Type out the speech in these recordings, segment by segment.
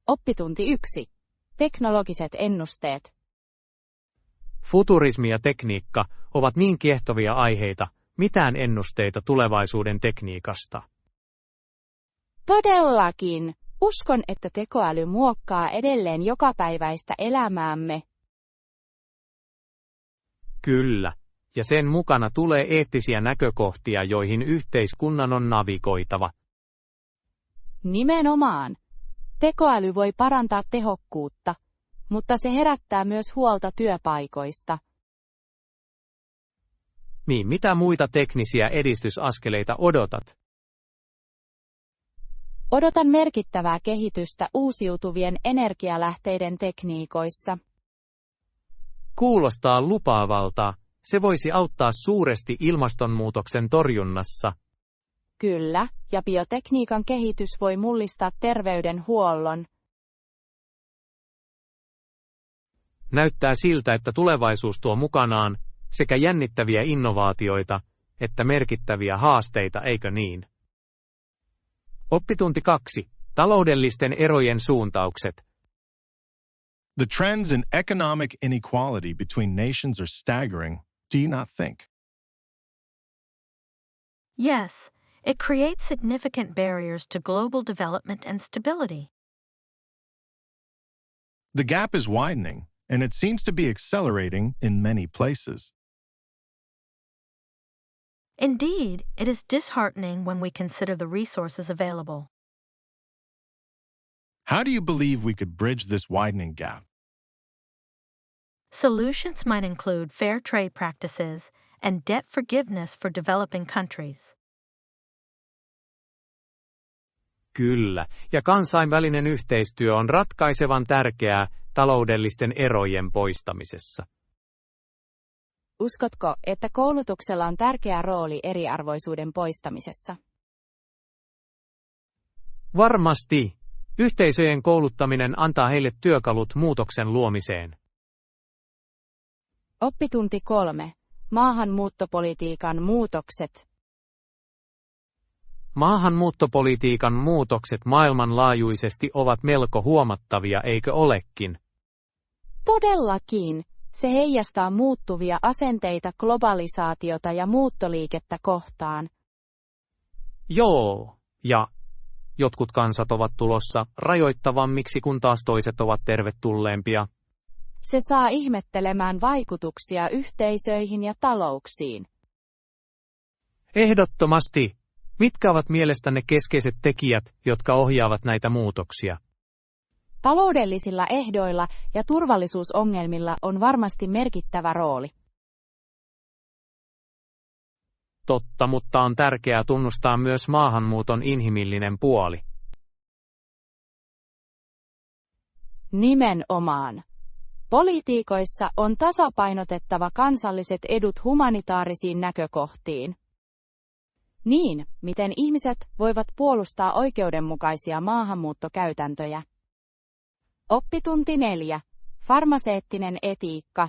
Oppitunti 1. Teknologiset ennusteet. Futurismi ja tekniikka ovat niin kiehtovia aiheita, mitään ennusteita tulevaisuuden tekniikasta. Todellakin. Uskon, että tekoäly muokkaa edelleen jokapäiväistä elämäämme. Kyllä, ja sen mukana tulee eettisiä näkökohtia, joihin yhteiskunnan on navigoitava. Nimenomaan. Tekoäly voi parantaa tehokkuutta, mutta se herättää myös huolta työpaikoista. Niin, mitä muita teknisiä edistysaskeleita odotat? Odotan merkittävää kehitystä uusiutuvien energialähteiden tekniikoissa. Kuulostaa lupaavalta. Se voisi auttaa suuresti ilmastonmuutoksen torjunnassa. Kyllä, ja biotekniikan kehitys voi mullistaa terveydenhuollon. Näyttää siltä, että tulevaisuus tuo mukanaan sekä jännittäviä innovaatioita että merkittäviä haasteita, eikö niin? Oppitunti 2. Taloudellisten erojen suuntaukset. The trends in economic inequality between nations are staggering, do you not think? Yes, it creates significant barriers to global development and stability. The gap is widening, and it seems to be accelerating in many places. Indeed, it is disheartening when we consider the resources available. How do you believe we could bridge this widening gap? Solutions might include fair trade practices and debt forgiveness for developing countries. Kyllä, ja kansainvälinen yhteistyö on ratkaisevan tärkeää taloudellisten erojen poistamisessa. Uskotko, että koulutuksella on tärkeä rooli eriarvoisuuden poistamisessa? Varmasti. Yhteisöjen kouluttaminen antaa heille työkalut muutoksen luomiseen. Oppitunti 3. Maahanmuuttopolitiikan muutokset. Maahanmuuttopolitiikan muutokset maailmanlaajuisesti ovat melko huomattavia, eikö olekin? Todellakin. Se heijastaa muuttuvia asenteita, globalisaatiota ja muuttoliikettä kohtaan. Joo, ja jotkut kansat ovat tulossa rajoittavammiksi, kun taas toiset ovat tervetulleempia. Se saa ihmettelemään vaikutuksia yhteisöihin ja talouksiin. Ehdottomasti. Mitkä ovat mielestänne keskeiset tekijät, jotka ohjaavat näitä muutoksia? Taloudellisilla ehdoilla ja turvallisuusongelmilla on varmasti merkittävä rooli. Totta, mutta on tärkeää tunnustaa myös maahanmuuton inhimillinen puoli. Nimenomaan. Politiikoissa on tasapainotettava kansalliset edut humanitaarisiin näkökohtiin. Niin, miten ihmiset voivat puolustaa oikeudenmukaisia maahanmuuttokäytäntöjä. Oppitunti 4. Farmaseettinen etiikka.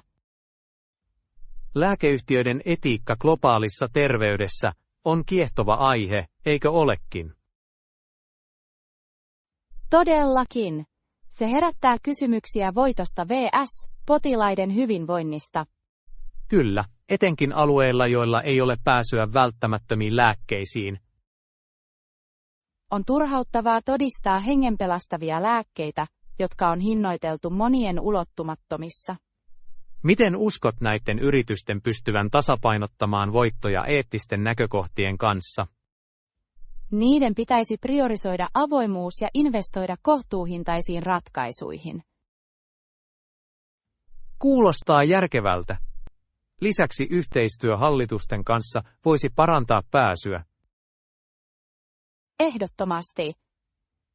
Lääkeyhtiöiden etiikka globaalissa terveydessä on kiehtova aihe, eikö olekin? Todellakin. Se herättää kysymyksiä voitosta vs. potilaiden hyvinvoinnista. Kyllä, etenkin alueilla, joilla ei ole pääsyä välttämättömiin lääkkeisiin. On turhauttavaa todistaa hengenpelastavia lääkkeitä, jotka on hinnoiteltu monien ulottumattomissa. Miten uskot näiden yritysten pystyvän tasapainottamaan voittoja eettisten näkökohtien kanssa? Niiden pitäisi priorisoida avoimuus ja investoida kohtuuhintaisiin ratkaisuihin. Kuulostaa järkevältä. Lisäksi yhteistyö hallitusten kanssa voisi parantaa pääsyä. Ehdottomasti.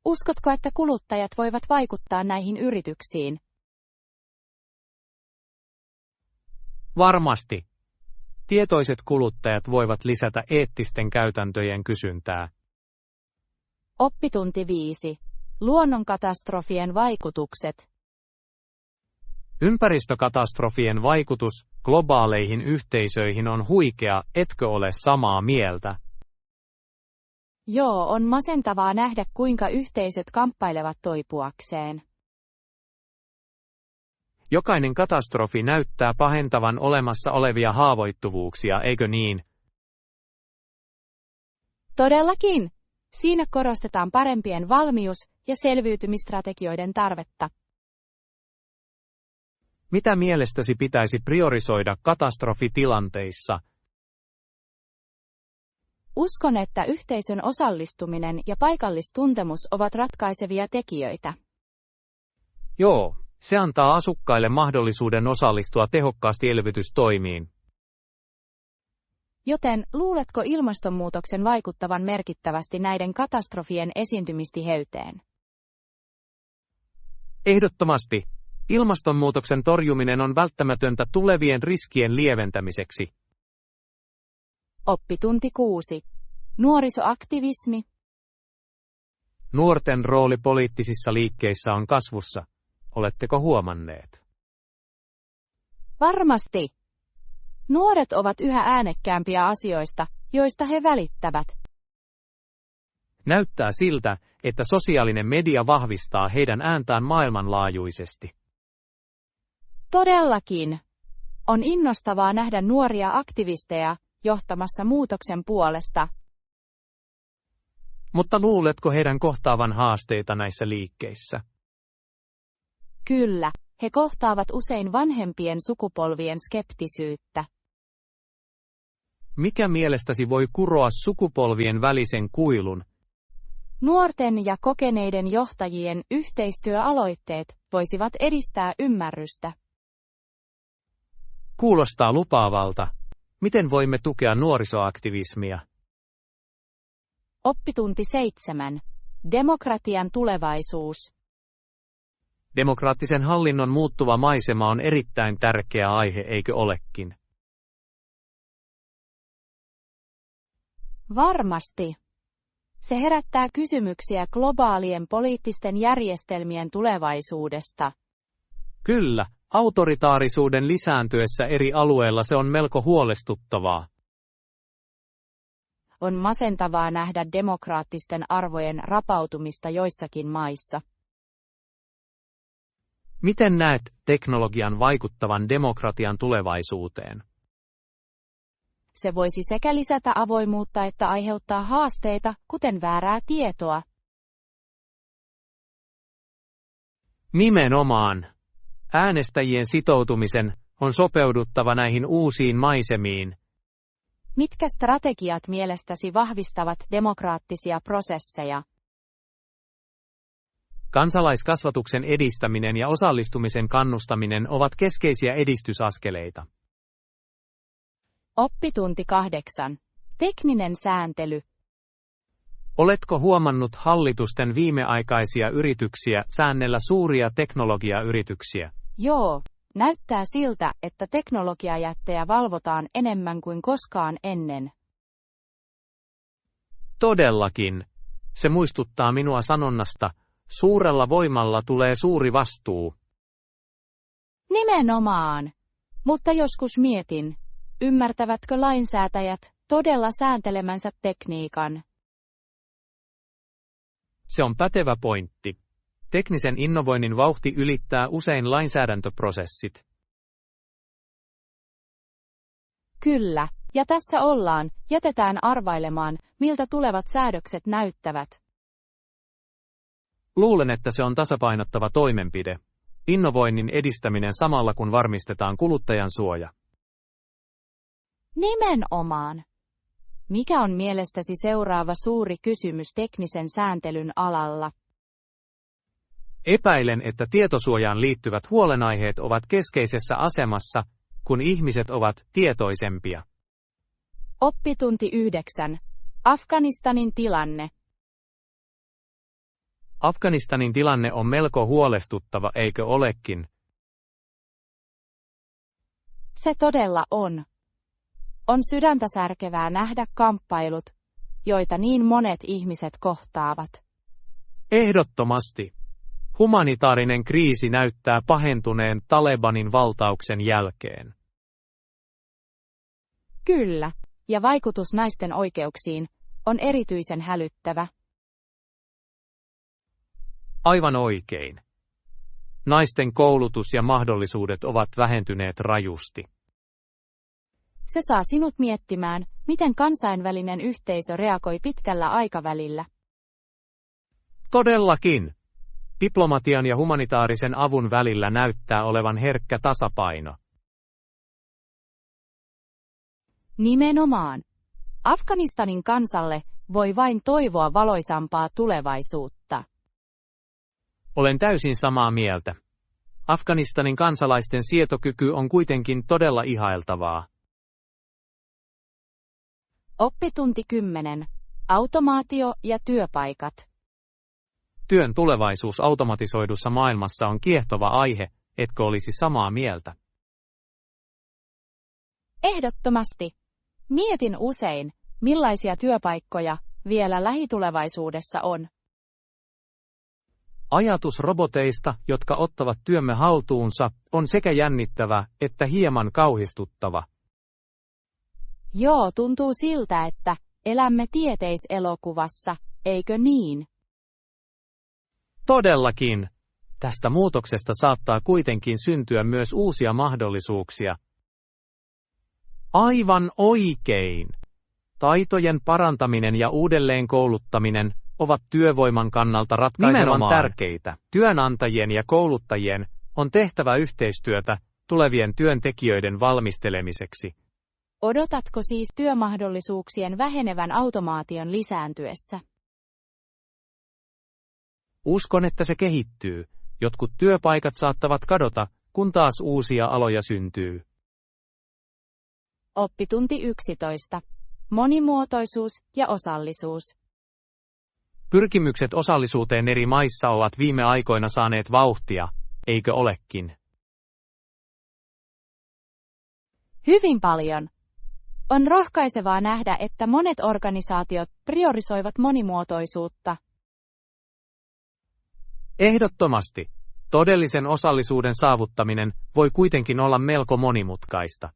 Uskotko, että kuluttajat voivat vaikuttaa näihin yrityksiin? Varmasti. Tietoiset kuluttajat voivat lisätä eettisten käytäntöjen kysyntää. Oppitunti 5. Luonnonkatastrofien vaikutukset. Ympäristökatastrofien vaikutus globaaleihin yhteisöihin on huikea, etkö ole samaa mieltä? Joo, on masentavaa nähdä, kuinka yhteisöt kamppailevat toipuakseen. Jokainen katastrofi näyttää pahentavan olemassa olevia haavoittuvuuksia, eikö niin? Todellakin. Siinä korostetaan parempien valmius- ja selviytymistrategioiden tarvetta. Mitä mielestäsi pitäisi priorisoida katastrofitilanteissa? Uskon, että yhteisön osallistuminen ja paikallistuntemus ovat ratkaisevia tekijöitä. Joo, se antaa asukkaille mahdollisuuden osallistua tehokkaasti elvytystoimiin. Joten, luuletko ilmastonmuutoksen vaikuttavan merkittävästi näiden katastrofien esiintymistiheyteen? Ehdottomasti. Ilmastonmuutoksen torjuminen on välttämätöntä tulevien riskien lieventämiseksi. Oppitunti 6. Nuorisoaktivismi. Nuorten rooli poliittisissa liikkeissä on kasvussa. Oletteko huomanneet? Varmasti. Nuoret ovat yhä äänekkäämpiä asioista, joista he välittävät. Näyttää siltä, että sosiaalinen media vahvistaa heidän ääntään maailmanlaajuisesti. Todellakin. On innostavaa nähdä nuoria aktivisteja johtamassa muutoksen puolesta. Mutta luuletko heidän kohtaavan haasteita näissä liikkeissä? Kyllä, he kohtaavat usein vanhempien sukupolvien skeptisyyttä. Mikä mielestäsi voi kuroa sukupolvien välisen kuilun? Nuorten ja kokeneiden johtajien yhteistyöaloitteet voisivat edistää ymmärrystä. Kuulostaa lupaavalta. Miten voimme tukea nuorisoaktivismia? Oppitunti 7. Demokratian tulevaisuus. Demokraattisen hallinnon muuttuva maisema on erittäin tärkeä aihe, eikö olekin? Varmasti. Se herättää kysymyksiä globaalien poliittisten järjestelmien tulevaisuudesta. Kyllä, autoritaarisuuden lisääntyessä eri alueilla se on melko huolestuttavaa. On masentavaa nähdä demokraattisten arvojen rapautumista joissakin maissa. Miten näet teknologian vaikuttavan demokratian tulevaisuuteen? Se voisi sekä lisätä avoimuutta että aiheuttaa haasteita, kuten väärää tietoa. Nimenomaan. Äänestäjien sitoutumisen on sopeuduttava näihin uusiin maisemiin. Mitkä strategiat mielestäsi vahvistavat demokraattisia prosesseja? Kansalaiskasvatuksen edistäminen ja osallistumisen kannustaminen ovat keskeisiä edistysaskeleita. Oppitunti 8. Tekninen sääntely. Oletko huomannut hallitusten viimeaikaisia yrityksiä säännellä suuria teknologiayrityksiä? Joo, näyttää siltä, että teknologiajättejä valvotaan enemmän kuin koskaan ennen. Todellakin. Se muistuttaa minua sanonnasta, suurella voimalla tulee suuri vastuu. Nimenomaan. Mutta joskus mietin, ymmärtävätkö lainsäätäjät todella sääntelemänsä tekniikan? Se on pätevä pointti. Teknisen innovoinnin vauhti ylittää usein lainsäädäntöprosessit. Kyllä, ja tässä ollaan, jätetään arvailemaan, miltä tulevat säädökset näyttävät. Luulen, että se on tasapainottava toimenpide. Innovoinnin edistäminen samalla kun varmistetaan kuluttajan suoja. Nimenomaan. Mikä on mielestäsi seuraava suuri kysymys teknisen sääntelyn alalla? Epäilen, että tietosuojaan liittyvät huolenaiheet ovat keskeisessä asemassa, kun ihmiset ovat tietoisempia. Oppitunti 9. Afganistanin tilanne. Afganistanin tilanne on melko huolestuttava, eikö olekin? Se todella on. On sydäntä särkevää nähdä kamppailut, joita niin monet ihmiset kohtaavat. Ehdottomasti. Humanitaarinen kriisi näyttää pahentuneen Talebanin valtauksen jälkeen. Kyllä, ja vaikutus naisten oikeuksiin on erityisen hälyttävä. Aivan oikein. Naisten koulutus ja mahdollisuudet ovat vähentyneet rajusti. Se saa sinut miettimään, miten kansainvälinen yhteisö reagoi pitkällä aikavälillä. Todellakin. Diplomatian ja humanitaarisen avun välillä näyttää olevan herkkä tasapaino. Nimenomaan. Afganistanin kansalle voi vain toivoa valoisampaa tulevaisuutta. Olen täysin samaa mieltä. Afganistanin kansalaisten sietokyky on kuitenkin todella ihailtavaa. Oppitunti 10. Automaatio ja työpaikat. Työn tulevaisuus automatisoidussa maailmassa on kiehtova aihe, etkö olisi samaa mieltä? Ehdottomasti. Mietin usein, millaisia työpaikkoja vielä lähitulevaisuudessa on. Ajatus roboteista, jotka ottavat työmme haltuunsa, on sekä jännittävä että hieman kauhistuttava. Joo, tuntuu siltä, että elämme tieteiselokuvassa, eikö niin? Todellakin. Tästä muutoksesta saattaa kuitenkin syntyä myös uusia mahdollisuuksia. Aivan oikein. Taitojen parantaminen ja uudelleenkouluttaminen ovat työvoiman kannalta ratkaisevan tärkeitä. Työnantajien ja kouluttajien on tehtävä yhteistyötä tulevien työntekijöiden valmistelemiseksi. Odotatko siis työmahdollisuuksien vähenevän automaation lisääntyessä? Uskon, että se kehittyy. Jotkut työpaikat saattavat kadota, kun taas uusia aloja syntyy. Oppitunti 11. Monimuotoisuus ja osallisuus. Pyrkimykset osallisuuteen eri maissa ovat viime aikoina saaneet vauhtia, eikö olekin? Hyvin paljon. On rohkaisevaa nähdä, että monet organisaatiot priorisoivat monimuotoisuutta. Ehdottomasti. Todellisen osallisuuden saavuttaminen voi kuitenkin olla melko monimutkaista.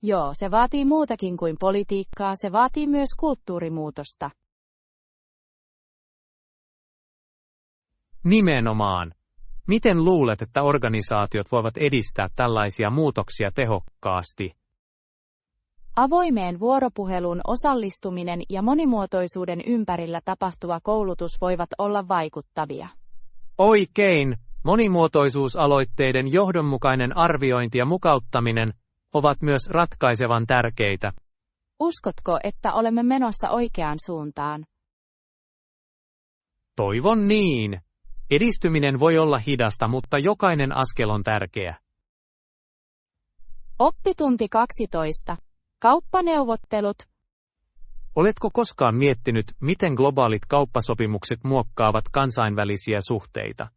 Joo, se vaatii muutakin kuin politiikkaa, se vaatii myös kulttuurimuutosta. Nimenomaan. Miten luulet, että organisaatiot voivat edistää tällaisia muutoksia tehokkaasti? Avoimeen vuoropuheluun osallistuminen ja monimuotoisuuden ympärillä tapahtuva koulutus voivat olla vaikuttavia. Oikein, monimuotoisuusaloitteiden johdonmukainen arviointi ja mukauttaminen ovat myös ratkaisevan tärkeitä. Uskotko, että olemme menossa oikeaan suuntaan? Toivon niin. Edistyminen voi olla hidasta, mutta jokainen askel on tärkeä. Oppitunti 12. Kauppaneuvottelut. Oletko koskaan miettinyt, miten globaalit kauppasopimukset muokkaavat kansainvälisiä suhteita?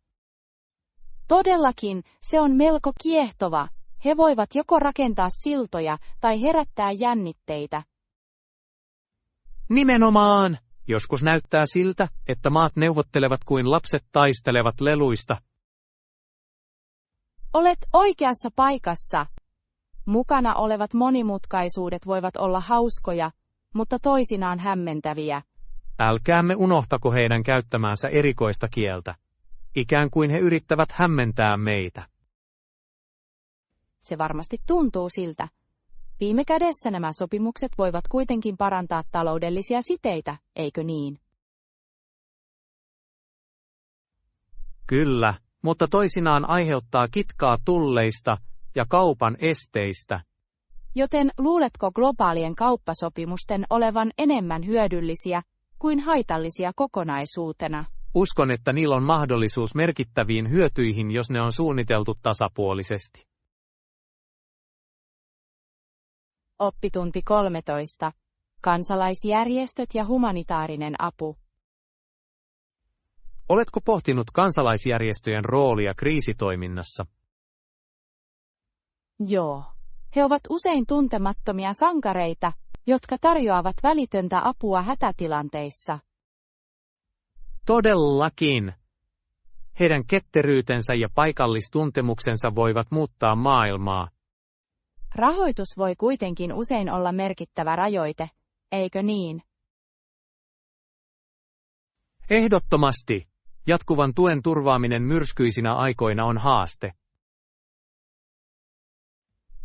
Todellakin, se on melko kiehtova. He voivat joko rakentaa siltoja tai herättää jännitteitä. Nimenomaan! Joskus näyttää siltä, että maat neuvottelevat kuin lapset taistelevat leluista. Olet oikeassa paikassa. Mukana olevat monimutkaisuudet voivat olla hauskoja, mutta toisinaan hämmentäviä. Älkäämme unohtako heidän käyttämäänsä erikoista kieltä. Ikään kuin he yrittävät hämmentää meitä. Se varmasti tuntuu siltä. Viime kädessä nämä sopimukset voivat kuitenkin parantaa taloudellisia siteitä, eikö niin? Kyllä, mutta toisinaan aiheuttaa kitkaa tulleista ja kaupan esteistä. Joten luuletko globaalien kauppasopimusten olevan enemmän hyödyllisiä kuin haitallisia kokonaisuutena? Uskon, että niillä on mahdollisuus merkittäviin hyötyihin, jos ne on suunniteltu tasapuolisesti. Oppitunti 13. Kansalaisjärjestöt ja humanitaarinen apu. Oletko pohtinut kansalaisjärjestöjen roolia kriisitoiminnassa? Joo. He ovat usein tuntemattomia sankareita, jotka tarjoavat välitöntä apua hätätilanteissa. Todellakin. Heidän ketteryytensä ja paikallistuntemuksensa voivat muuttaa maailmaa. Rahoitus voi kuitenkin usein olla merkittävä rajoite, eikö niin? Ehdottomasti. Jatkuvan tuen turvaaminen myrskyisinä aikoina on haaste.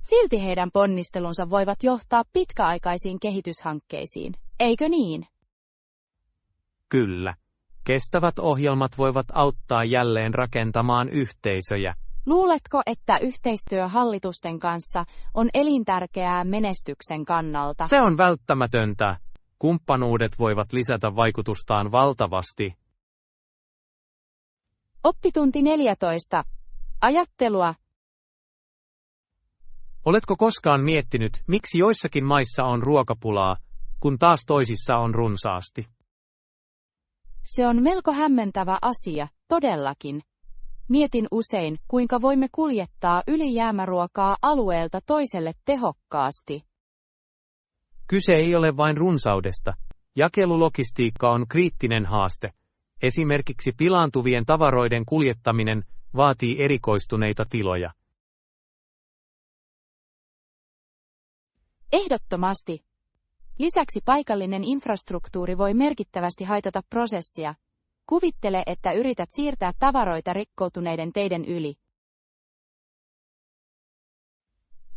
Silti heidän ponnistelunsa voivat johtaa pitkäaikaisiin kehityshankkeisiin, eikö niin? Kyllä. Kestävät ohjelmat voivat auttaa jälleen rakentamaan yhteisöjä. Luuletko, että yhteistyö hallitusten kanssa on elintärkeää menestyksen kannalta? Se on välttämätöntä. Kumppanuudet voivat lisätä vaikutustaan valtavasti. Oppitunti 14. Ajattelua. Oletko koskaan miettinyt, miksi joissakin maissa on ruokapulaa, kun taas toisissa on runsaasti? Se on melko hämmentävä asia, todellakin. Mietin usein, kuinka voimme kuljettaa ylijäämäruokaa alueelta toiselle tehokkaasti. Kyse ei ole vain runsaudesta. Jakelulogistiikka on kriittinen haaste. Esimerkiksi pilaantuvien tavaroiden kuljettaminen vaatii erikoistuneita tiloja. Ehdottomasti. Lisäksi paikallinen infrastruktuuri voi merkittävästi haitata prosessia. Kuvittele, että yrität siirtää tavaroita rikkoutuneiden teiden yli.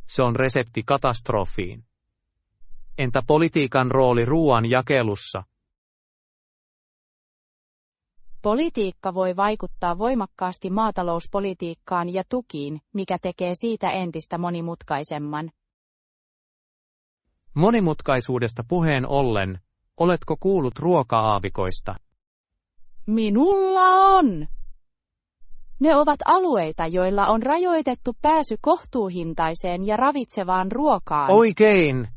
Se on resepti katastrofiin. Entä politiikan rooli ruoan jakelussa? Politiikka voi vaikuttaa voimakkaasti maatalouspolitiikkaan ja tukiin, mikä tekee siitä entistä monimutkaisemman. Monimutkaisuudesta puheen ollen, oletko kuullut ruoka-aavikoista? Minulla on! Ne ovat alueita, joilla on rajoitettu pääsy kohtuuhintaiseen ja ravitsevaan ruokaan. Oikein!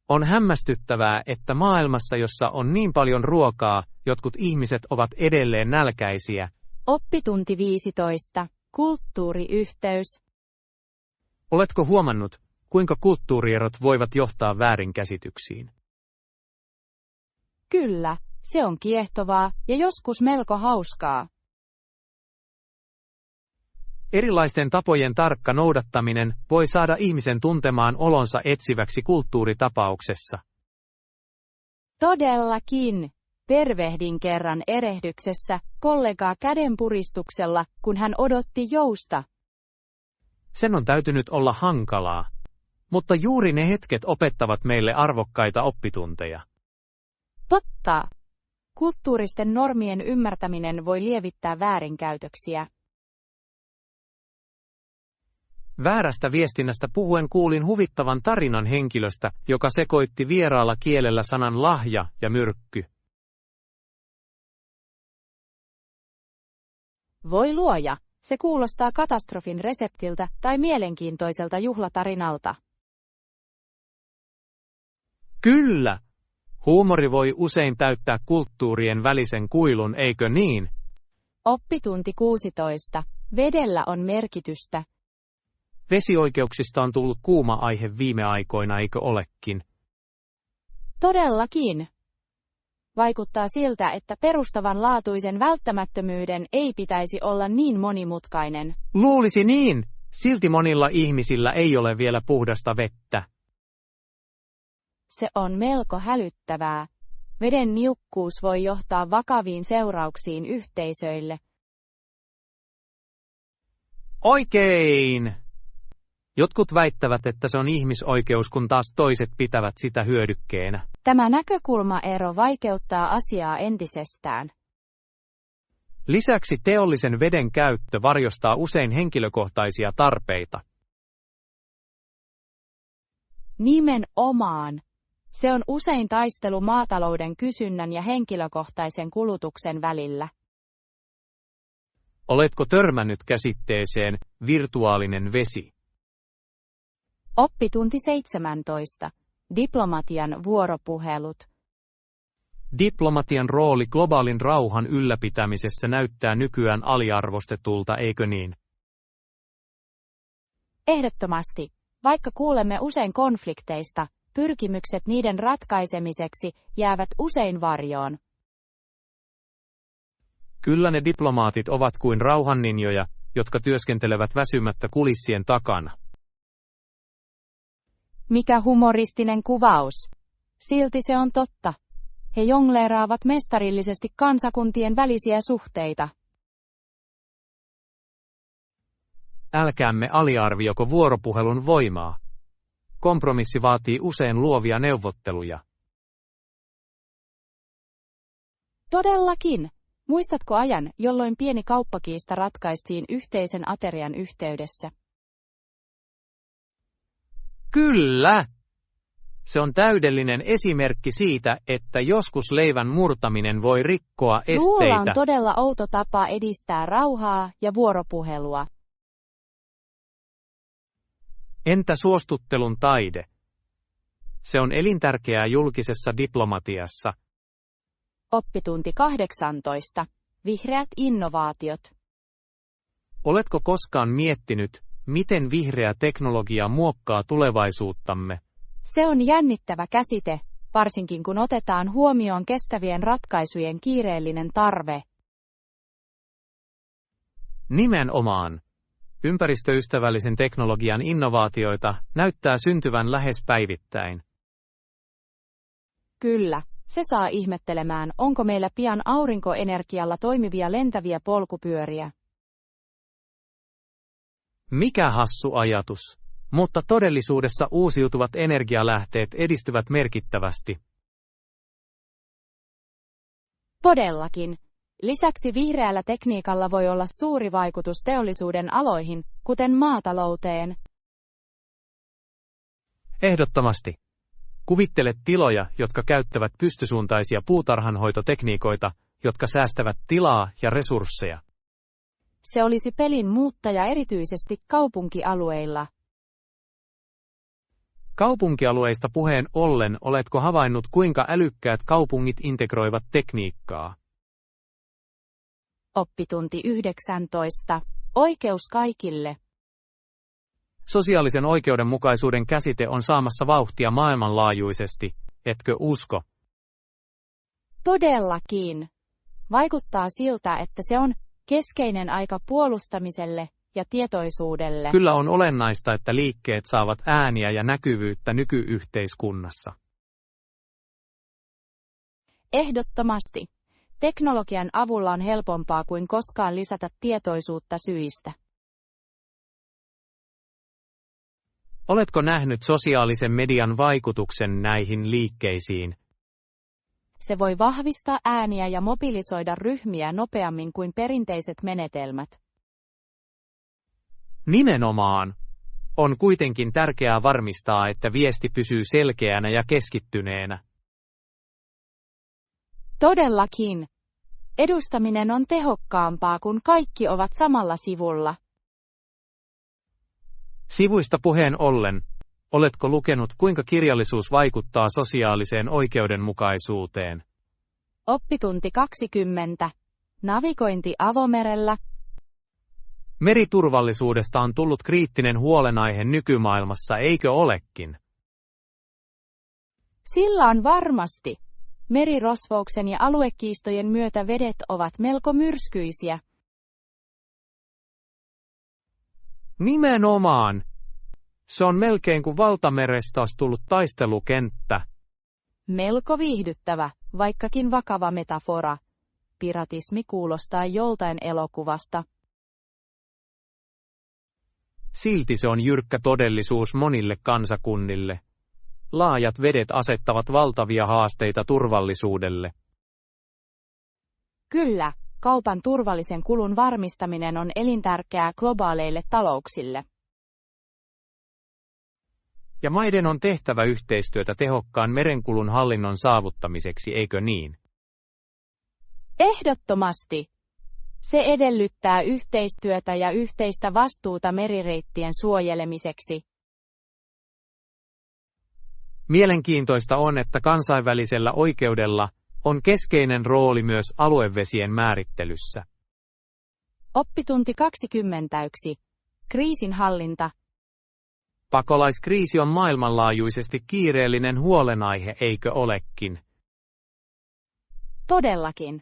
On hämmästyttävää, että maailmassa, jossa on niin paljon ruokaa, jotkut ihmiset ovat edelleen nälkäisiä. Oppitunti 15. Kulttuuriyhteys. Oletko huomannut, kuinka kulttuurierot voivat johtaa väärinkäsityksiin? Kyllä, se on kiehtovaa ja joskus melko hauskaa. Erilaisten tapojen tarkka noudattaminen voi saada ihmisen tuntemaan olonsa etsiväksi kulttuuritapauksessa. Todellakin. Tervehdin kerran erehdyksessä kollegaa kädenpuristuksella, kun hän odotti jousta. Sen on täytynyt olla hankalaa. Mutta juuri ne hetket opettavat meille arvokkaita oppitunteja. Totta. Kulttuuristen normien ymmärtäminen voi lievittää väärinkäytöksiä. Väärästä viestinnästä puhuen kuulin huvittavan tarinan henkilöstä, joka sekoitti vieraalla kielellä sanan lahja ja myrkky. Voi luoja, se kuulostaa katastrofin reseptiltä tai mielenkiintoiselta juhlatarinalta. Kyllä! Huumori voi usein täyttää kulttuurien välisen kuilun, eikö niin? Oppitunti 16. Vedellä on merkitystä. Vesioikeuksista on tullut kuuma aihe viime aikoina, eikö olekin? Todellakin. Vaikuttaa siltä, että perustavanlaatuisen välttämättömyyden ei pitäisi olla niin monimutkainen. Luulisi niin, silti monilla ihmisillä ei ole vielä puhdasta vettä. Se on melko hälyttävää. Veden niukkuus voi johtaa vakaviin seurauksiin yhteisöille. Oikein! Jotkut väittävät, että se on ihmisoikeus, kun taas toiset pitävät sitä hyödykkeenä. Tämä näkökulmaero vaikeuttaa asiaa entisestään. Lisäksi teollisen veden käyttö varjostaa usein henkilökohtaisia tarpeita. Nimenomaan. Se on usein taistelu maatalouden kysynnän ja henkilökohtaisen kulutuksen välillä. Oletko törmännyt käsitteeseen virtuaalinen vesi? Oppitunti 17. Diplomatian vuoropuhelut. Diplomatian rooli globaalin rauhan ylläpitämisessä näyttää nykyään aliarvostetulta, eikö niin? Ehdottomasti. Vaikka kuulemme usein konflikteista, pyrkimykset niiden ratkaisemiseksi jäävät usein varjoon. Kyllä ne diplomaatit ovat kuin rauhanninjoja, jotka työskentelevät väsymättä kulissien takana. Mikä humoristinen kuvaus. Silti se on totta. He jongleeraavat mestarillisesti kansakuntien välisiä suhteita. Älkäämme aliarvioko vuoropuhelun voimaa. Kompromissi vaatii usein luovia neuvotteluja. Todellakin. Muistatko ajan, jolloin pieni kauppakiista ratkaistiin yhteisen aterian yhteydessä? Kyllä! Se on täydellinen esimerkki siitä, että joskus leivän murtaminen voi rikkoa Luulla on esteitä. todella outo tapa edistää rauhaa ja vuoropuhelua. Entä suostuttelun taide? Se on elintärkeää julkisessa diplomatiassa. Oppitunti 18. Vihreät innovaatiot. Oletko koskaan miettinyt, miten vihreä teknologia muokkaa tulevaisuuttamme? Se on jännittävä käsite, varsinkin kun otetaan huomioon kestävien ratkaisujen kiireellinen tarve. Nimenomaan. Ympäristöystävällisen teknologian innovaatioita näyttää syntyvän lähes päivittäin. Kyllä, se saa ihmettelemään, onko meillä pian aurinkoenergialla toimivia lentäviä polkupyöriä. Mikä hassu ajatus. Mutta todellisuudessa uusiutuvat energialähteet edistyvät merkittävästi. Todellakin. Lisäksi vihreällä tekniikalla voi olla suuri vaikutus teollisuuden aloihin, kuten maatalouteen. Ehdottomasti. Kuvittele tiloja, jotka käyttävät pystysuuntaisia puutarhanhoitotekniikoita, jotka säästävät tilaa ja resursseja. Se olisi pelin muuttaja erityisesti kaupunkialueilla. Kaupunkialueista puheen ollen, oletko havainnut, kuinka älykkäät kaupungit integroivat tekniikkaa? Oppitunti 19. Oikeus kaikille. Sosiaalisen oikeudenmukaisuuden käsite on saamassa vauhtia maailmanlaajuisesti, etkö usko? Todellakin. Vaikuttaa siltä, että se on keskeinen aika puolustamiselle ja tietoisuudelle. Kyllä on olennaista, että liikkeet saavat ääniä ja näkyvyyttä nykyyhteiskunnassa. Ehdottomasti. Teknologian avulla on helpompaa kuin koskaan lisätä tietoisuutta syistä. Oletko nähnyt sosiaalisen median vaikutuksen näihin liikkeisiin? Se voi vahvistaa ääniä ja mobilisoida ryhmiä nopeammin kuin perinteiset menetelmät. Nimenomaan. On kuitenkin tärkeää varmistaa, että viesti pysyy selkeänä ja keskittyneenä. Todellakin. Edustaminen on tehokkaampaa, kun kaikki ovat samalla sivulla. Sivuista puheen ollen, oletko lukenut, kuinka kirjallisuus vaikuttaa sosiaaliseen oikeudenmukaisuuteen? Oppitunti 20. Navigointi avomerellä. Meriturvallisuudesta on tullut kriittinen huolenaihe nykymaailmassa, eikö olekin? Sillä on varmasti. Merirosvouksen ja aluekiistojen myötä vedet ovat melko myrskyisiä. Nimenomaan. Se on melkein kuin valtamerestä olisi tullut taistelukenttä. Melko viihdyttävä, vaikkakin vakava metafora. Piratismi kuulostaa joltain elokuvasta. Silti se on jyrkkä todellisuus monille kansakunnille. Laajat vedet asettavat valtavia haasteita turvallisuudelle. Kyllä, kaupan turvallisen kulun varmistaminen on elintärkeää globaaleille talouksille. Ja maiden on tehtävä yhteistyötä tehokkaan merenkulun hallinnon saavuttamiseksi, eikö niin? Ehdottomasti. Se edellyttää yhteistyötä ja yhteistä vastuuta merireittien suojelemiseksi. Mielenkiintoista on, että kansainvälisellä oikeudella on keskeinen rooli myös aluevesien määrittelyssä. Oppitunti 21. Kriisinhallinta. Pakolaiskriisi on maailmanlaajuisesti kiireellinen huolenaihe, eikö olekin? Todellakin.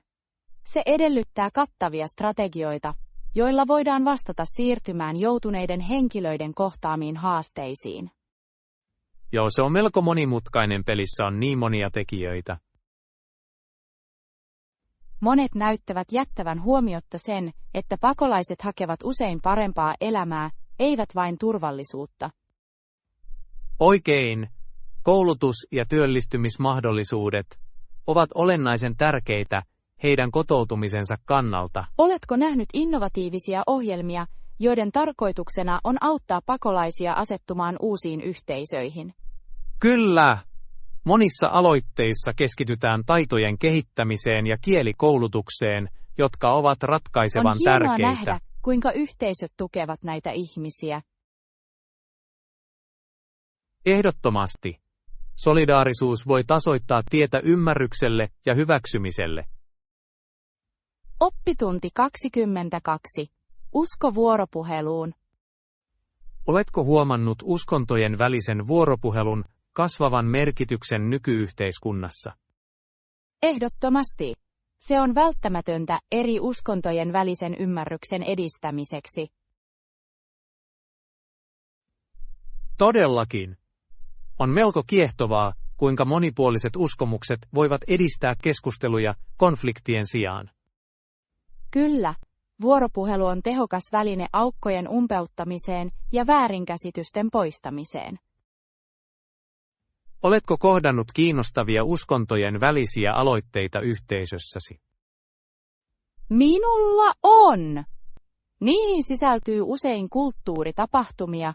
Se edellyttää kattavia strategioita, joilla voidaan vastata siirtymään joutuneiden henkilöiden kohtaamiin haasteisiin. Joo, se on melko monimutkainen, pelissä on niin monia tekijöitä. monet näyttävät jättävän huomiotta sen, että pakolaiset hakevat usein parempaa elämää, eivät vain turvallisuutta. Oikein. Koulutus- ja työllistymismahdollisuudet ovat olennaisen tärkeitä heidän kotoutumisensa kannalta. Oletko nähnyt innovatiivisia ohjelmia, joiden tarkoituksena on auttaa pakolaisia asettumaan uusiin yhteisöihin? Kyllä. Monissa aloitteissa keskitytään taitojen kehittämiseen ja kielikoulutukseen, jotka ovat ratkaisevan on hienoa tärkeitä. nähdä, kuinka yhteisöt tukevat näitä ihmisiä. Ehdottomasti. Solidaarisuus voi tasoittaa tietä ymmärrykselle ja hyväksymiselle. Oppitunti 22. Usko vuoropuheluun. Oletko huomannut uskontojen välisen vuoropuhelun kasvavan merkityksen nykyyhteiskunnassa? Ehdottomasti. Se on välttämätöntä eri uskontojen välisen ymmärryksen edistämiseksi. Todellakin. On melko kiehtovaa, kuinka monipuoliset uskomukset voivat edistää keskusteluja konfliktien sijaan. Kyllä, vuoropuhelu on tehokas väline aukkojen umpeuttamiseen ja väärinkäsitysten poistamiseen. Oletko kohdannut kiinnostavia uskontojen välisiä aloitteita yhteisössäsi? Minulla on! Niihin sisältyy usein kulttuuritapahtumia,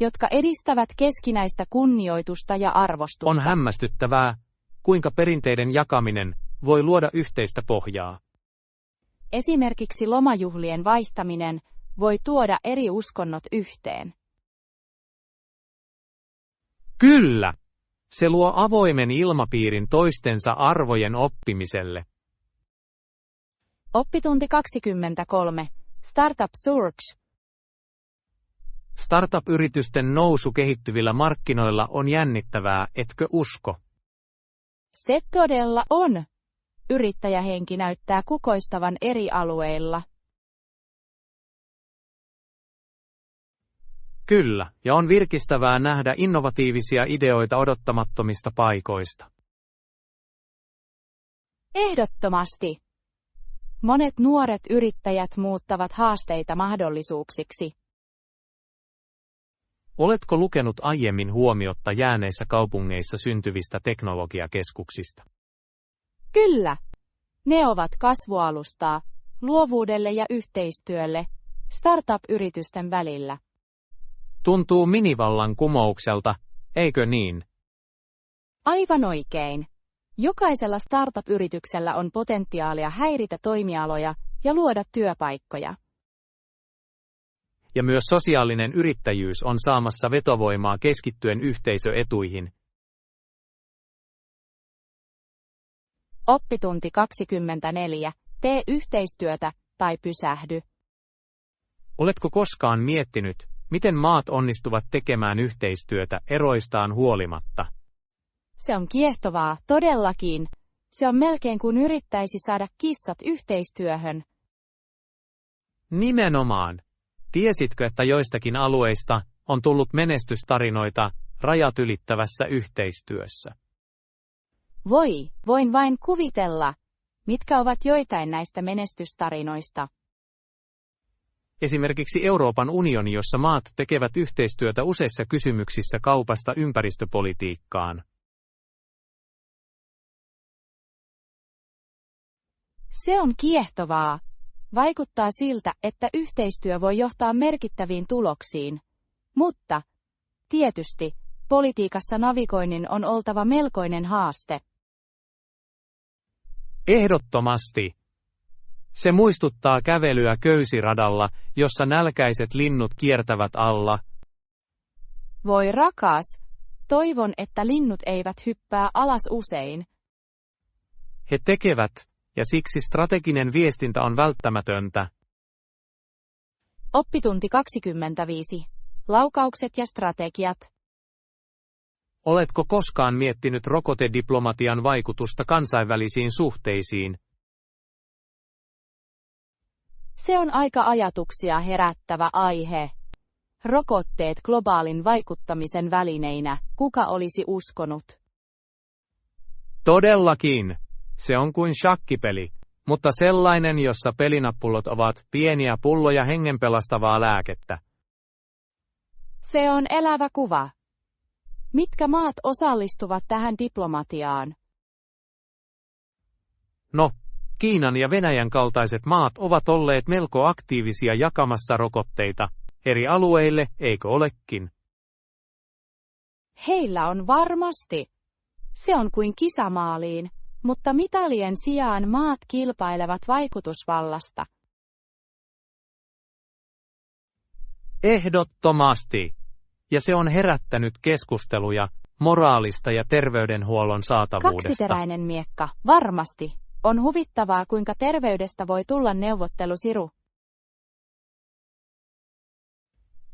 jotka edistävät keskinäistä kunnioitusta ja arvostusta. On hämmästyttävää, kuinka perinteiden jakaminen voi luoda yhteistä pohjaa. Esimerkiksi lomajuhlien vaihtaminen voi tuoda eri uskonnot yhteen. Kyllä! Se luo avoimen ilmapiirin toistensa arvojen oppimiselle. Oppitunti 23. Startup Surge. Startup-yritysten nousu kehittyvillä markkinoilla on jännittävää, etkö usko? Se todella on. Yrittäjähenki näyttää kukoistavan eri alueilla. Kyllä, ja on virkistävää nähdä innovatiivisia ideoita odottamattomista paikoista. Ehdottomasti. Monet nuoret yrittäjät muuttavat haasteita mahdollisuuksiksi. Oletko lukenut aiemmin huomiotta jääneissä kaupungeissa syntyvistä teknologiakeskuksista? Kyllä. Ne ovat kasvualustaa, luovuudelle ja yhteistyölle, startup-yritysten välillä. Tuntuu minivallankumoukselta, eikö niin? Aivan oikein. Jokaisella startup-yrityksellä on potentiaalia häiritä toimialoja ja luoda työpaikkoja. Ja myös sosiaalinen yrittäjyys on saamassa vetovoimaa keskittyen yhteisöetuihin. Oppitunti 24. Tee yhteistyötä tai pysähdy. Oletko koskaan miettinyt, miten maat onnistuvat tekemään yhteistyötä eroistaan huolimatta? Se on kiehtovaa, todellakin. Se on melkein kuin yrittäisi saada kissat yhteistyöhön. Nimenomaan. Tiesitkö, että joistakin alueista on tullut menestystarinoita rajat ylittävässä yhteistyössä? Voin vain kuvitella, mitkä ovat joitain näistä menestystarinoista. Esimerkiksi Euroopan unioni, jossa maat tekevät yhteistyötä useissa kysymyksissä kaupasta ympäristöpolitiikkaan. Se on kiehtovaa. Vaikuttaa siltä, että yhteistyö voi johtaa merkittäviin tuloksiin. Mutta, tietysti, politiikassa navigoinnin on oltava melkoinen haaste. Ehdottomasti. Se muistuttaa kävelyä köysiradalla, jossa nälkäiset linnut kiertävät alla. Voi rakas, toivon, että linnut eivät hyppää alas usein. He tekevät, ja siksi strateginen viestintä on välttämätöntä. Oppitunti 25. Laukaukset ja strategiat. Oletko koskaan miettinyt rokotediplomatian vaikutusta kansainvälisiin suhteisiin? Se on aika ajatuksia herättävä aihe. Rokotteet globaalin vaikuttamisen välineinä, kuka olisi uskonut? Todellakin. Se on kuin shakkipeli. mutta sellainen, jossa pelinappulot ovat pieniä pulloja hengenpelastavaa lääkettä. Se on elävä kuva. Mitkä maat osallistuvat tähän diplomatiaan? No, Kiinan ja Venäjän kaltaiset maat ovat olleet melko aktiivisia jakamassa rokotteita eri alueille, eikö olekin? Heillä on varmasti. Se on kuin kisamaaliin, mutta mitalien sijaan maat kilpailevat vaikutusvallasta. Ehdottomasti. Ja se on herättänyt keskusteluja moraalista ja terveydenhuollon saatavuudesta. Kaksiteräinen miekka, varmasti. On huvittavaa, kuinka terveydestä voi tulla neuvottelusiru.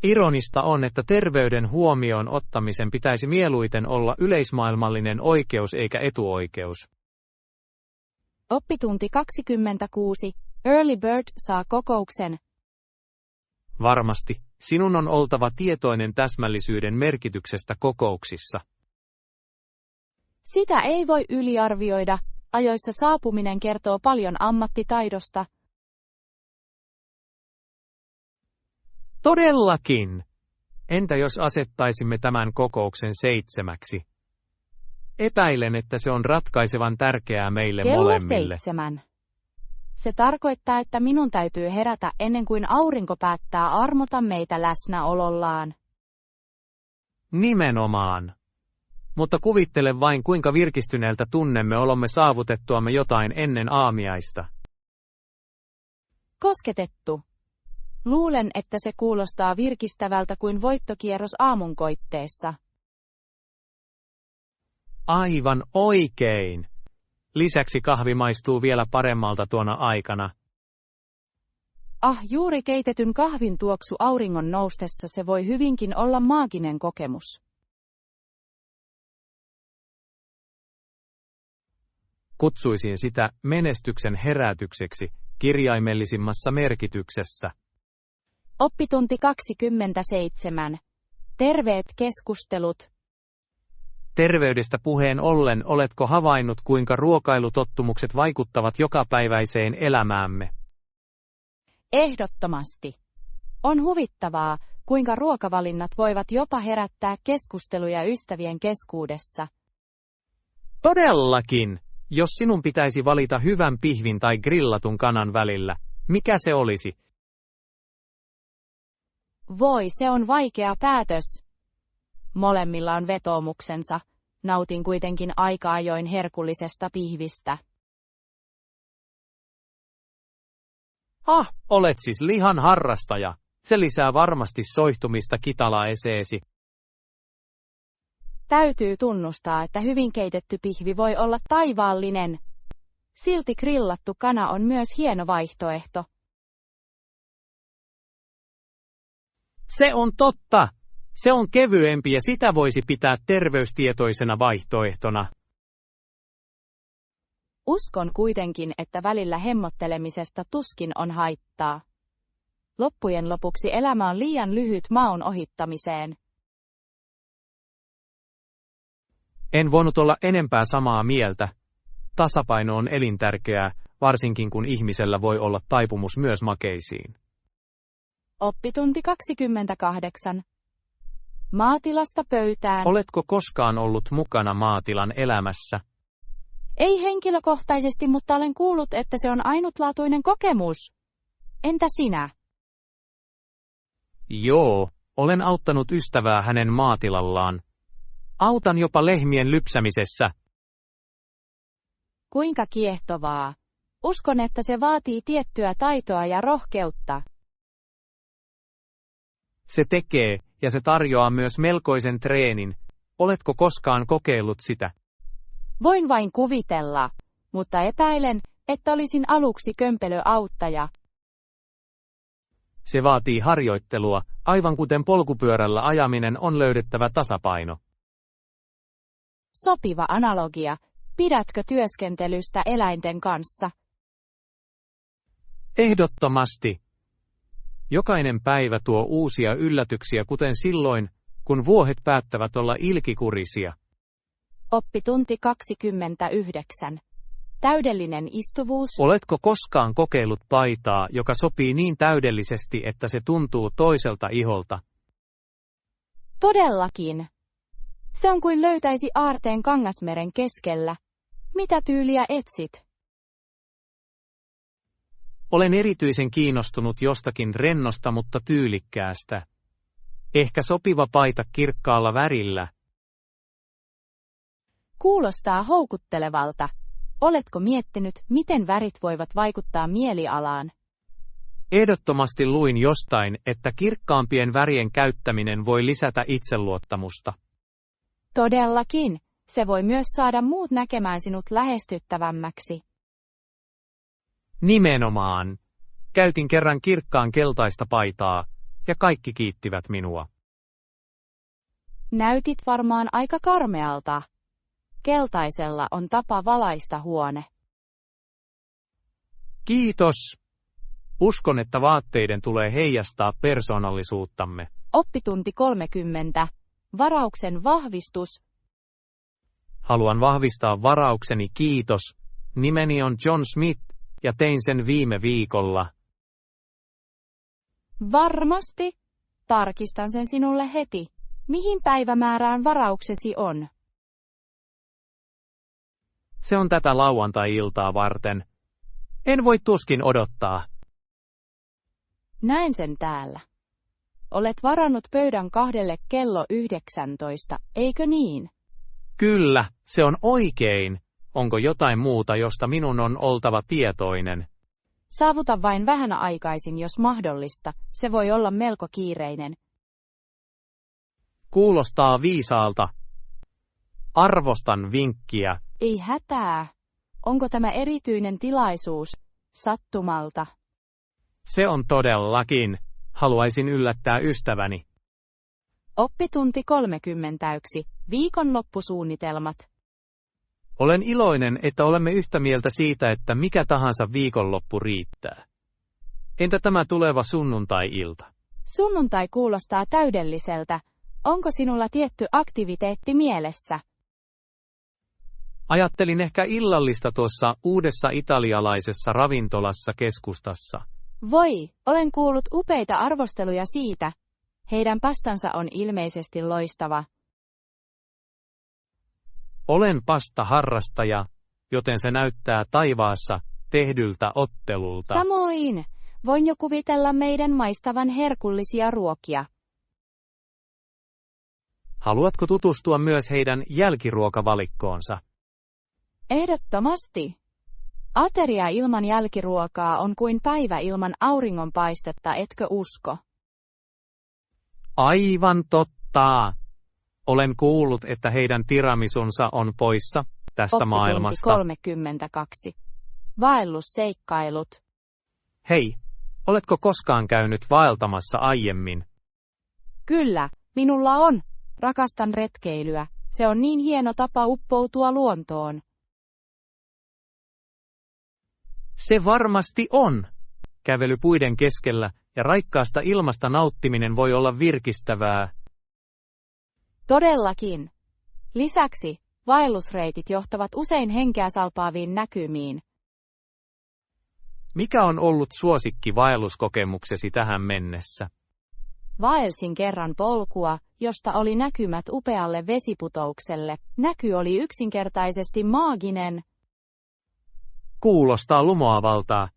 Ironista on, että terveyden huomioon ottamisen pitäisi mieluiten olla yleismaailmallinen oikeus eikä etuoikeus. Oppitunti 26. Early Bird saa kokouksen. Varmasti, sinun on oltava tietoinen täsmällisyyden merkityksestä kokouksissa. Sitä ei voi yliarvioida. Ajoissa saapuminen kertoo paljon ammattitaidosta. Todellakin! Entä jos asettaisimme tämän kokouksen 7? Epäilen, että se on ratkaisevan tärkeää meille Kello molemmille. 7. Se tarkoittaa, että minun täytyy herätä ennen kuin aurinko päättää armota meitä läsnäolollaan. Nimenomaan. Mutta kuvittele vain, kuinka virkistyneeltä tunnemme olomme saavutettuamme jotain ennen aamiaista. Kosketettu. Luulen, että se kuulostaa virkistävältä kuin voittokierros aamunkoitteessa. Aivan oikein. Lisäksi kahvi maistuu vielä paremmalta tuona aikana. Juuri keitetyn kahvin tuoksu auringon noustessa, se voi hyvinkin olla maaginen kokemus. Kutsuisin sitä menestyksen herätykseksi kirjaimellisimmassa merkityksessä. Oppitunti 27. Terveet keskustelut. Terveydestä puheen ollen, oletko havainnut, kuinka ruokailutottumukset vaikuttavat jokapäiväiseen elämäämme? Ehdottomasti. On huvittavaa, kuinka ruokavalinnat voivat jopa herättää keskusteluja ystävien keskuudessa. Todellakin! Jos sinun pitäisi valita hyvän pihvin tai grillatun kanan välillä, mikä se olisi? Voi, se on vaikea päätös. Molemmilla on vetoomuksensa. Nautin kuitenkin aika ajoin herkullisesta pihvistä. Olet siis lihan harrastaja. Se lisää varmasti soihtumista kitalaeseesi. Täytyy tunnustaa, että hyvin keitetty pihvi voi olla taivaallinen. Silti grillattu kana on myös hieno vaihtoehto. Se on totta. Se on kevyempi ja sitä voisi pitää terveystietoisena vaihtoehtona. Uskon kuitenkin, että välillä hemmottelemisesta tuskin on haittaa. Loppujen lopuksi elämä on liian lyhyt maun ohittamiseen. En voinut olla enempää samaa mieltä. Tasapaino on elintärkeää, varsinkin kun ihmisellä voi olla taipumus myös makeisiin. Oppitunti 28. Maatilasta pöytään. Oletko koskaan ollut mukana maatilan elämässä? Ei henkilökohtaisesti, mutta olen kuullut, että se on ainutlaatuinen kokemus. Entä sinä? Joo, olen auttanut ystävää hänen maatilallaan. Autan jopa lehmien lypsämisessä. Kuinka kiehtovaa. Uskon, että se vaatii tiettyä taitoa ja rohkeutta. Se tekee, ja se tarjoaa myös melkoisen treenin. Oletko koskaan kokeillut sitä? Voin vain kuvitella, mutta epäilen, että olisin aluksi kömpelöauttaja. Se vaatii harjoittelua, aivan kuten polkupyörällä ajaminen on löydettävä tasapaino. Sopiva analogia. Pidätkö työskentelystä eläinten kanssa? Ehdottomasti. Jokainen päivä tuo uusia yllätyksiä, kuten silloin, kun vuohet päättävät olla ilkikurisia. Oppitunti 29. Täydellinen istuvuus. Oletko koskaan kokeillut paitaa, joka sopii niin täydellisesti, että se tuntuu toiselta iholta? Todellakin. Se on kuin löytäisi aarteen Kangasmeren keskellä. Mitä tyyliä etsit? Olen erityisen kiinnostunut jostakin rennosta, mutta tyylikkäästä. Ehkä sopiva paita kirkkaalla värillä. Kuulostaa houkuttelevalta. Oletko miettinyt, miten värit voivat vaikuttaa mielialaan? Ehdottomasti luin jostain, että kirkkaampien värien käyttäminen voi lisätä itseluottamusta. Todellakin. Se voi myös saada muut näkemään sinut lähestyttävämmäksi. Nimenomaan. Käytin kerran kirkkaan keltaista paitaa, ja kaikki kiittivät minua. Näytit varmaan aika karmealta. Keltaisella on tapa valaista huone. Kiitos. Uskon, että vaatteiden tulee heijastaa persoonallisuuttamme. Oppitunti 30. Varauksen vahvistus. Haluan vahvistaa varaukseni, kiitos. Nimeni on John Smith, ja tein sen viime viikolla. Varmasti. Tarkistan sen sinulle heti. Mihin päivämäärään varauksesi on? Se on tätä lauantai-iltaa varten. En voi tuskin odottaa. Näen sen täällä. Olet varannut pöydän 2 kello 19, eikö niin? Kyllä, se on oikein. Onko jotain muuta, josta minun on oltava tietoinen? Saavuta vain vähän aikaisin, jos mahdollista. Se voi olla melko kiireinen. Kuulostaa viisaalta. Arvostan vinkkiä. Ei hätää. Onko tämä erityinen tilaisuus? Sattumalta. Se on todellakin. Haluaisin yllättää ystäväni. Oppitunti 31. Viikonloppusuunnitelmat. Olen iloinen, että olemme yhtä mieltä siitä, että mikä tahansa viikonloppu riittää. Entä tämä tuleva sunnuntai-ilta? Sunnuntai kuulostaa täydelliseltä. Onko sinulla tietty aktiviteetti mielessä? Ajattelin ehkä illallista tuossa uudessa italialaisessa ravintolassa keskustassa. Voi, olen kuullut upeita arvosteluja siitä. Heidän pastansa on ilmeisesti loistava. Olen pastaharrastaja, joten se näyttää taivaassa tehdyltä ottelulta. Samoin. Voin jo kuvitella meidän maistavan herkullisia ruokia. Haluatko tutustua myös heidän jälkiruokavalikkoonsa? Ehdottomasti. Ateria ilman jälkiruokaa on kuin päivä ilman auringonpaistetta, etkö usko? Aivan totta. Olen kuullut, että heidän tiramisunsa on poissa tästä maailmasta. Oppitunti 32. Vaellusseikkailut. Hei, oletko koskaan käynyt vaeltamassa aiemmin? Kyllä, minulla on. Rakastan retkeilyä. Se on niin hieno tapa uppoutua luontoon. Se varmasti on. Kävely puiden keskellä ja raikkaasta ilmasta nauttiminen voi olla virkistävää. Todellakin. Lisäksi, vaellusreitit johtavat usein henkeä salpaaviin näkymiin. Mikä on ollut suosikki vaelluskokemuksesi tähän mennessä? Vaelsin kerran polkua, josta oli näkymät upealle vesiputoukselle. Näky oli yksinkertaisesti maaginen. Kuulostaa lumoavalta.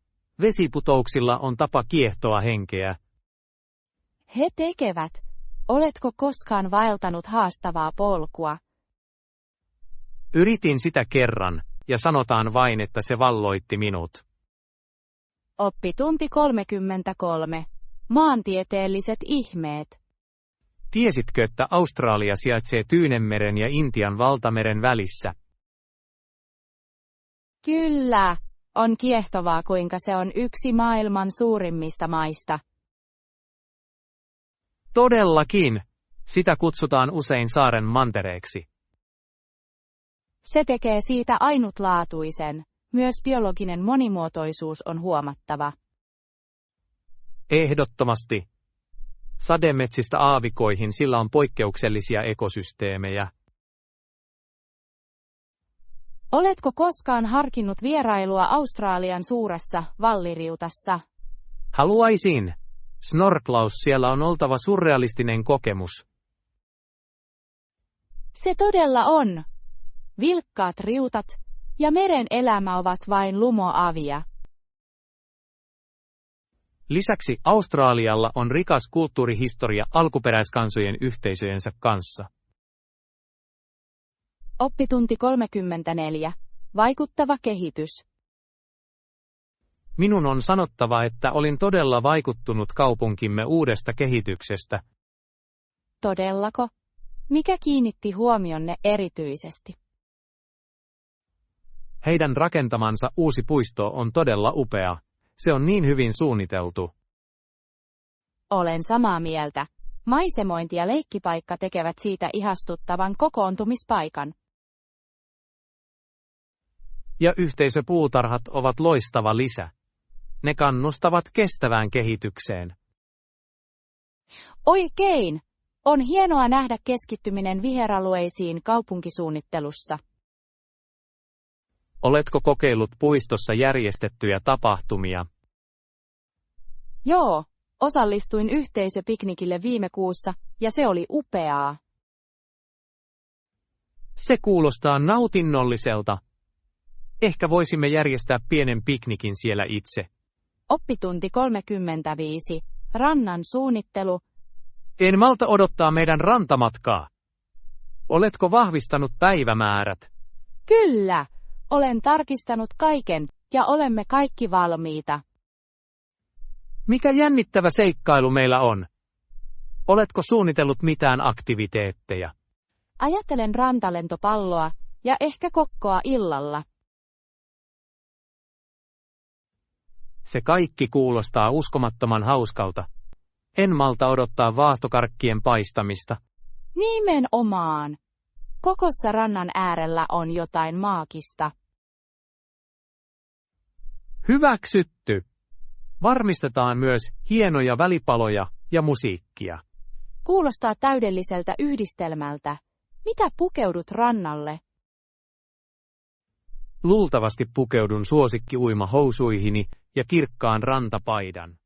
Vesiputouksilla on tapa kiehtoa henkeä. He tekevät. Oletko koskaan vaeltanut haastavaa polkua? Yritin sitä kerran, ja sanotaan vain, että se valloitti minut. Oppitunti 33. Maantieteelliset ihmeet. Tiesitkö, että Australia sijaitsee Tyynenmeren ja Intian valtameren välissä? Kyllä. On kiehtovaa, kuinka se on yksi maailman suurimmista maista. Todellakin. Sitä kutsutaan usein saaren mantereeksi. Se tekee siitä ainutlaatuisen. Myös biologinen monimuotoisuus on huomattava. Ehdottomasti. Sademetsistä aavikoihin sillä on poikkeuksellisia ekosysteemejä. Oletko koskaan harkinnut vierailua Australian suuressa valliriutassa? Haluaisin. Snorklaus siellä on oltava surrealistinen kokemus. Se todella on. Vilkkaat riutat ja meren elämä ovat vain lumoavia. Lisäksi Australialla on rikas kulttuurihistoria alkuperäiskansojen yhteisöjensä kanssa. Oppitunti 34. Vaikuttava kehitys. Minun on sanottava, että olin todella vaikuttunut kaupunkimme uudesta kehityksestä. Todellako? Mikä kiinnitti huomionne erityisesti? Heidän rakentamansa uusi puisto on todella upea. Se on niin hyvin suunniteltu. Olen samaa mieltä. Maisemointi ja leikkipaikka tekevät siitä ihastuttavan kokoontumispaikan. Ja yhteisöpuutarhat ovat loistava lisä. Ne kannustavat kestävään kehitykseen. Oikein! On hienoa nähdä keskittyminen viheralueisiin kaupunkisuunnittelussa. Oletko kokeillut puistossa järjestettyjä tapahtumia? Joo, osallistuin yhteisöpiknikille viime kuussa, ja se oli upeaa. Se kuulostaa nautinnolliselta. Ehkä voisimme järjestää pienen piknikin siellä itse. Oppitunti 35. Rannan suunnittelu. En malta odottaa meidän rantamatkaa. Oletko vahvistanut päivämäärät? Kyllä, olen tarkistanut kaiken, ja olemme kaikki valmiita. Mikä jännittävä seikkailu meillä on? Oletko suunnitellut mitään aktiviteetteja? Ajattelen rantalentopalloa ja ehkä kokkoa illalla. Se kaikki kuulostaa uskomattoman hauskalta. En malta odottaa vaahtokarkkien paistamista. Nimenomaan. Kokossa rannan äärellä on jotain maagista. Hyväksytty. Varmistetaan myös hienoja välipaloja ja musiikkia. Kuulostaa täydelliseltä yhdistelmältä. Mitä pukeudut rannalle? Luultavasti pukeudun suosikki-uimahousuihini ja kirkkaan rantapaidan.